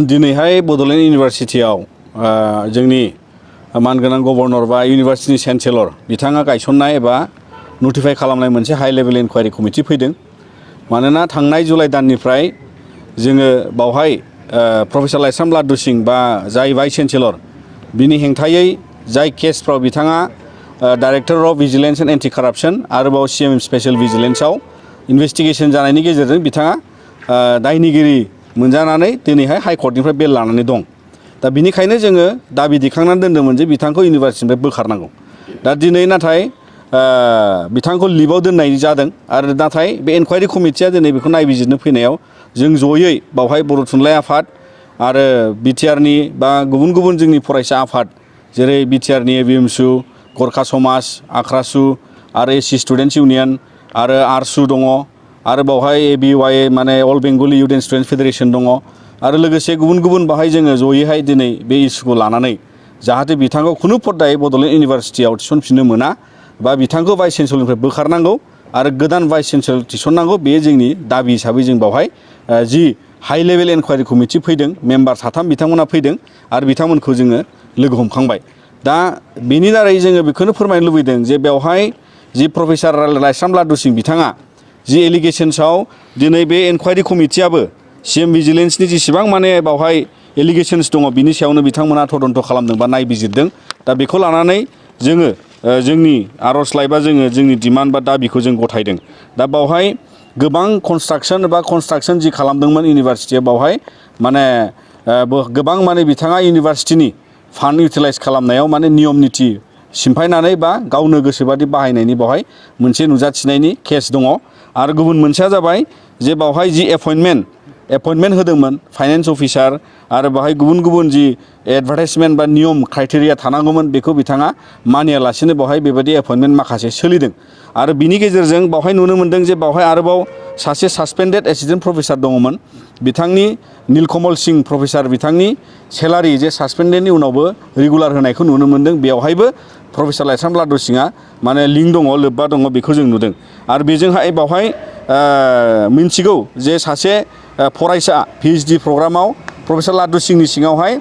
दिनैहाय बड'लेण्ड इउनिभारसिटियाव जोंनि मानगोनां गभर्नर बा इउनिभारसिटिनि चेन्सेलर बिथाङा गायसननाय एबा नटिफाइ खालामनाय मोनसे हाइ लेभेल इनकुवारि कमिटि फैदों। मानोना थांनाय जुलाइ दाननिफ्राय जोङो बावहाय प्रफेसार लाइस्राम लादु सिं बा जाय भाइस चेन्सेलर बिनि हेंथायै जाय केसफ्राव बिथाङा director of vigilance and anti corruption आरोबाव CM स्पेशल भिजिलेन्सआव इनभेस्टिगेसन जानायनि गेजेरजों बिथाङा दायनिगिरि मोनजानानै दिनैहाय हाइकर्टनिफ्राय बेल लानानै दं। दा बिनिखायनो जोङो दाबि दिखांनानै दोन्दोंमोन जे बिथांखौ इउनिभारसिटिनिफ्राय बोखारनांगौ। दा दिनै नाथाय बिथांखौ लिभआव दोननाय जादों आरो नाथाय बे इनकुवारि कमिटिया दिनै बेखौ नायबिजिरनो फैनायाव जों जयै बावहाय बर' थुनलाइ आफाद आरो बिटिआरनि बा गुबुन गुबुन जोंनि फरायसा आफाद जेरै बिटिआरनि एबिएमसु, गरखा समाज, आख्रासु आरो एससि स्टुडेन्टस इउनियन आरो आरसु दङ आरो बावहाय ABY माने अल बेंगलि इउथ एन्ड स्टुडेन्टस फेडारेसन दङ आरो लोगोसे गुबुन गुबुन बाहाय जोङो जयैहाय दिनै बे इस्युखौ लानानै जाहाथे बिथांखौ खुनु पर्दायै बड'लेण्ड इउनिभारसिटियाव थिसनफिननो मोना बा बिथांखौ भाइस चेन्सेलरनिफ्राय बोखारनांगौ आरो गोदान भाइस चेन्सेलर थिसननांगौ बे जोंनि दाबि हिसाबै जों बावहाय जि हाइ लेभेल इनकुवारि कमिटि फैदों मेम्बार 3 बिथांमोना फैदों आरो बिथांमोनखौ जोङो लोगो हमखांबाय। दा बेनि दारै जोङो बेखौनो फोरमायनो लुबैदों जे बेवहाय जि प्रफेसार लाइस्राम लादु सिं बिथाङा जि एलिगेशन्सआव दिनै बे इनकुवारि कमिटियाबो CM भिजिलेन्सनि जेसेबां माने बावहाय एलिगेशन्स दङ बिनि सायावनो बिथांमोना तदन्त खालामदों बा नायबिजिरदों। दा बेखौ लानानै जोङो जोंनि आर'जलाइ बा जोङो जोंनि डिमान्ड बा दाबिखौ जों गथायदों। दा बावहाय गोबां कनस्ट्राक्सन जि खालामदोंमोन इउनिभारसिटिया बावहाय माने गोबां माने बिथाङा इउनिभारसिटिनि फान्ड इउटिलाइज खालामनायाव माने नियम निति सिमफायनानै बा गावनो गोसोबादि बाहायनायनि बावहाय मोनसे नुजाथिनायनि केस दङ। आरो गुबुन मोनसेया जाबाय जे बावहाय जि एपइन्टमेन्ट होदोंमोन फाइनेन्स अफिसार आरो बावहाय गुबुन गुबुन जि एडभार्टाइजमेन्ट बा नियम क्राइटेरिया थानांगौमोन बेखौ बिथाङा मानियालासिनो बावहाय बेबायदि एपइन्टमेन्ट माखासे सोलिदों। आरो बिनि गेजेरजों बावहाय नुनो मोन्दों जे बावहाय आरोबाव सासे सासपेन्डेड एसिस्टेन्ट प्रफेसार दङमोन बिथांनि नीलकमल सिंह प्रफेसार बिथांनि सेलारि जे सासपेन्डेडनि उनावबो रेगुलार होनायखौ नुनो मोन्दों। बेवहायबो प्रफेसार लाइस्राम लादु सिंआ माने लिंक दङ लोब्बा दङ बेखौ जों नुदों। आरो बेजोंहाय बावहाय मिन्थिगौ जे सासे फरायसा PhD प्रग्रामाव प्रफेसार लादु सिंनि सिङावहाय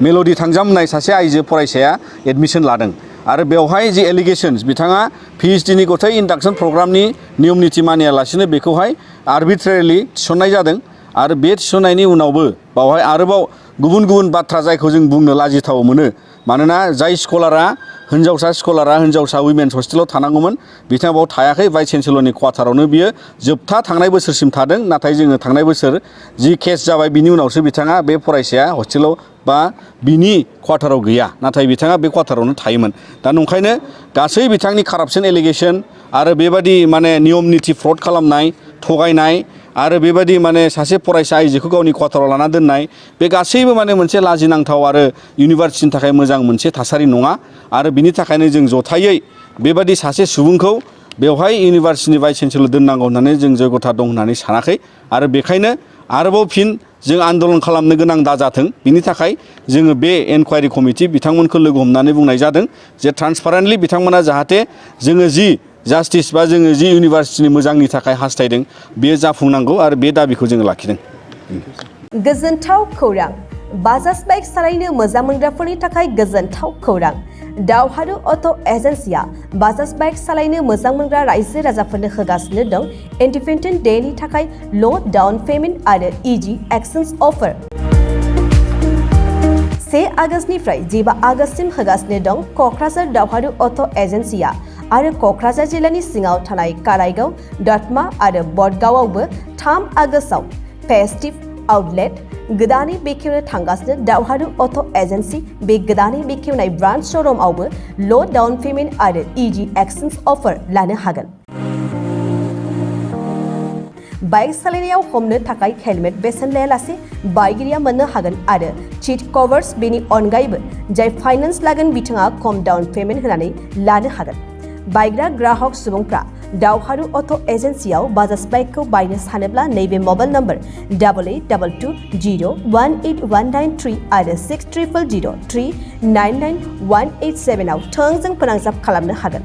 मेल'डि थांजाम होननाय सासे आइजो फरायसाया एडमिसन लादों। आरो बेवहाय जि एलिगेशन्स बिथाङा PhDनि गथाय इन्डाक्सन प्रग्रामनि नियम निति मानियालासिनो बेखौहाय आर्बिट्रेरिलि थिसननाय जादों। आरो बे थिसननायनि उनावबो बावहाय आरोबाव गुबुन गुबुन बाथ्रा जायखौ जों बुंनो लाजिथाव मोनो। मानोना जाय स्कलारा हिन्जावसा उइमेन्स हस्टेलाव थानांगौमोन बिथाङा बाव थायाखै भाइस चेन्सेलरनि क्वार्टारावनो बियो जोबथा थांनाय बोसोरसिम थादों। नाथाय जोङो थांनाय बोसोर जि केस जाबाय बिनि उनावसो बिथाङा बे फरायसाया हस्टेलाव बा बिनि क्वार्टाराव गैया नाथाय बिथाङा बे क्वार्टारावनो थायोमोन। दा नंखायनो गासै बिथांनि कारापसन एलिगेसन आरो बेबादि माने नियम निति फ्रड खालामनाय थगायनाय आरो बेबादि माने सासे फरायसा आइजोखौ गावनि क्वार्टाराव लाना दोननाय बे गासैबो माने मोनसे लाजिनांथाव आरो इउनिभारसिटिनि थाखाय मोजां मोनसे थासारि नङा। आरो बिनि थाखायनो जों जथायै बेबादि सासे सुबुंखौ बेवहाय इउनिभारसिटिनि भाइस चेन्सेलर दोननांगौ होननानै जों जयगथा दं होननानै सानाखै। आरो बेखायनो आरोबाव फिन जों आन्दलन खालामनो गोनां दाजाथों बिनि थाखाय जोङो बे इनकुवारि कमिटि बिथांमोनखौ लोगो हमनानै बुंनाय जादों जे ट्रान्सपारेन्टलि बिथांमोना जाहाथे जोङो जि जास्टिस बा जोङो जि इउनिभारसिटिनि मोजांनि थाखाय हास्थायदों बेयो जाफुंनांगौ आरो बे दाबिखौ जोङो लाखिदों। गोजोनथाव खौरां बाजाज बाइक सालायनो मोजां मोनग्राफोरनि थाखाय गोजोनथाव खौरां दावहारु अट' एजेन्सिया बाजाज बाइक सालायनो मोजां मोनग्रा रायजो राजाफोरनो होगासिनो दं इन्डिपेन्डेन्ट डेनि थाखाय ल' डाउन पेमेन्ट आरो इजि एक्सचेन्ज अफार। 1 आगस्तनिफ्राय 15 आगस्तसिम होगासिनो दं क'क्राझार दावहारु अट' एजेन्सिया आरो क'क्राझार जिल्लानि सिङाव थानाय काराइगाव, दतमा आरो बडगावआवबो 3 आगस्टआव फेस्टिभ आउटलेट गोदानै बेखेवनो थांगासिनो दावहारु अट' एजेन्सि बे गोदानै बेखेवनाय ब्रान्च श'रुमआवबो ल' डाउन पेमेन्ट आरो इजि एक्सचेन्ज अफार लानो हागोन। बाइक सालायनायाव हमनो थाखाय हेलमेट बेसेन लायालासे बाइकगिरिया मोननो हागोन आरो सीट कभार्स बेनि अनगायैबो जाय फाइनेन्स लागोन बिथाङा खम डाउन पेमेन्ट होनानै लानो हागोन। बायग्रा ग्राहक सुबुंफ्रा दावहारु अट' एजेन्सियाव बाजाज बाइकखौ बायनो सानोब्ला नैबे मबाइल नम्बर 8822018193 आरो 6300399187 आव थोंजों फोनांजाब खालामनो हागोन।